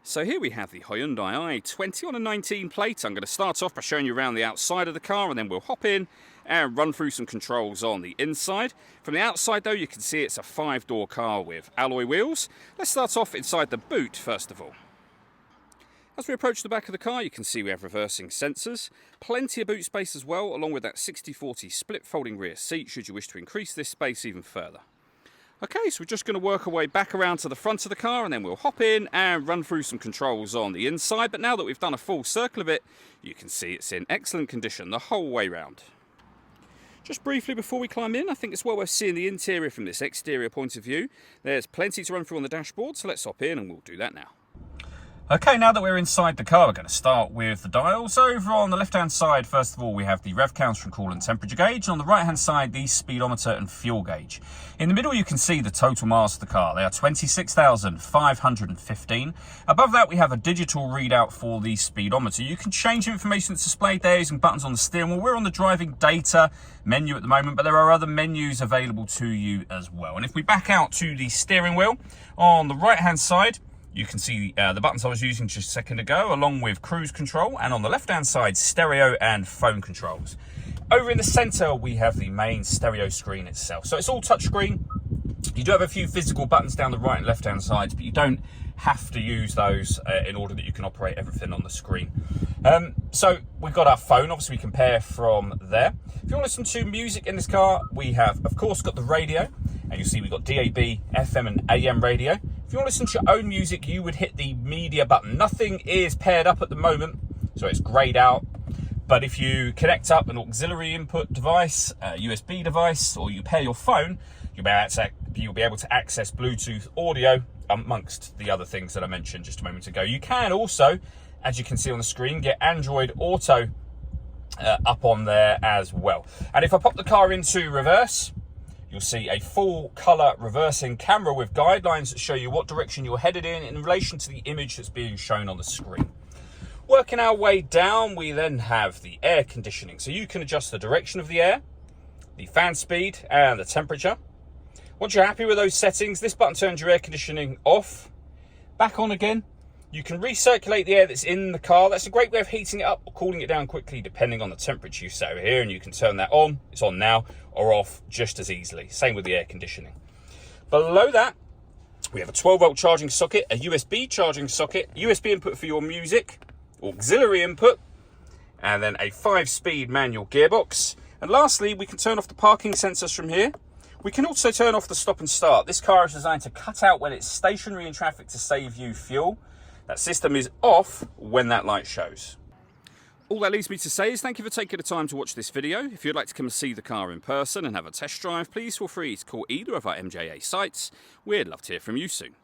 So here we have the Hyundai i20 on a 19 plate. I'm going to start off by showing you around the outside of the car, and then we'll hop in and run through some controls on the inside. From the outside though, you can see it's a 5-door car with alloy wheels. Let's start off inside the boot first of all. As we approach the back of the car, you can see we have reversing sensors, plenty of boot space as well, along with that 60/40 split folding rear seat should you wish to increase this space even further. Okay, so we're just going to work our way back around to the front of the car, and then we'll hop in and run through some controls on the inside. But now that we've done a full circle of it, you can see it's in excellent condition the whole way round. Just briefly before we climb in, I think it's well worth seeing the interior from this exterior point of view. There's plenty to run through on the dashboard, so let's hop in and we'll do that now. Okay, now that we're inside the car, we're going to start with the dials. Over on the left-hand side, first of all, we have the rev counter and coolant temperature gauge. On the right-hand side, the speedometer and fuel gauge. In the middle, you can see the total miles of the car. They are 26,515. Above that, we have a digital readout for the speedometer. You can change information that's displayed there using buttons on the steering wheel. We're on the driving data menu at the moment, but there are other menus available to you as well. And if we back out to the steering wheel, on the right-hand side, you can see the buttons I was using just a second ago, along with cruise control, and on the left-hand side, stereo and phone controls. Over in the center, we have the main stereo screen itself. So it's all touchscreen. You do have a few physical buttons down the right and left-hand sides, but you don't have to use those in order that you can operate everything on the screen. So we've got our phone, obviously we can pair from there. If you want to listen to music in this car, we have, of course, got the radio, and you'll see we've got DAB, FM and AM radio. If you want to listen to your own music, you would hit the media button. Nothing is paired up at the moment, so it's grayed out. But if you connect up an auxiliary input device, a USB device, or you pair your phone, you'll be able to access Bluetooth audio amongst the other things that I mentioned just a moment ago. You can also, as you can see on the screen, get Android Auto up on there as well. And if I pop the car into reverse, you'll see a full color reversing camera with guidelines that show you what direction you're headed in relation to the image that's being shown on the screen. Working our way down, we then have the air conditioning. So you can adjust the direction of the air, the fan speed and the temperature. Once you're happy with those settings, this button turns your air conditioning off, back on again. You can recirculate the air that's in the car. That's a great way of heating it up or cooling it down quickly depending on the temperature you set over here, and you can turn that on, it's on now, or off just as easily. Same with the air conditioning. Below that, we have a 12-volt charging socket, a USB charging socket, USB input for your music, auxiliary input, and then a 5-speed manual gearbox. And lastly, we can turn off the parking sensors from here. We can also turn off the stop and start. This car is designed to cut out when it's stationary in traffic to save you fuel. That system is off when that light shows. All that leaves me to say is thank you for taking the time to watch this video. If you'd like to come and see the car in person and have a test drive, please feel free to call either of our MJA sites. We'd love to hear from you soon.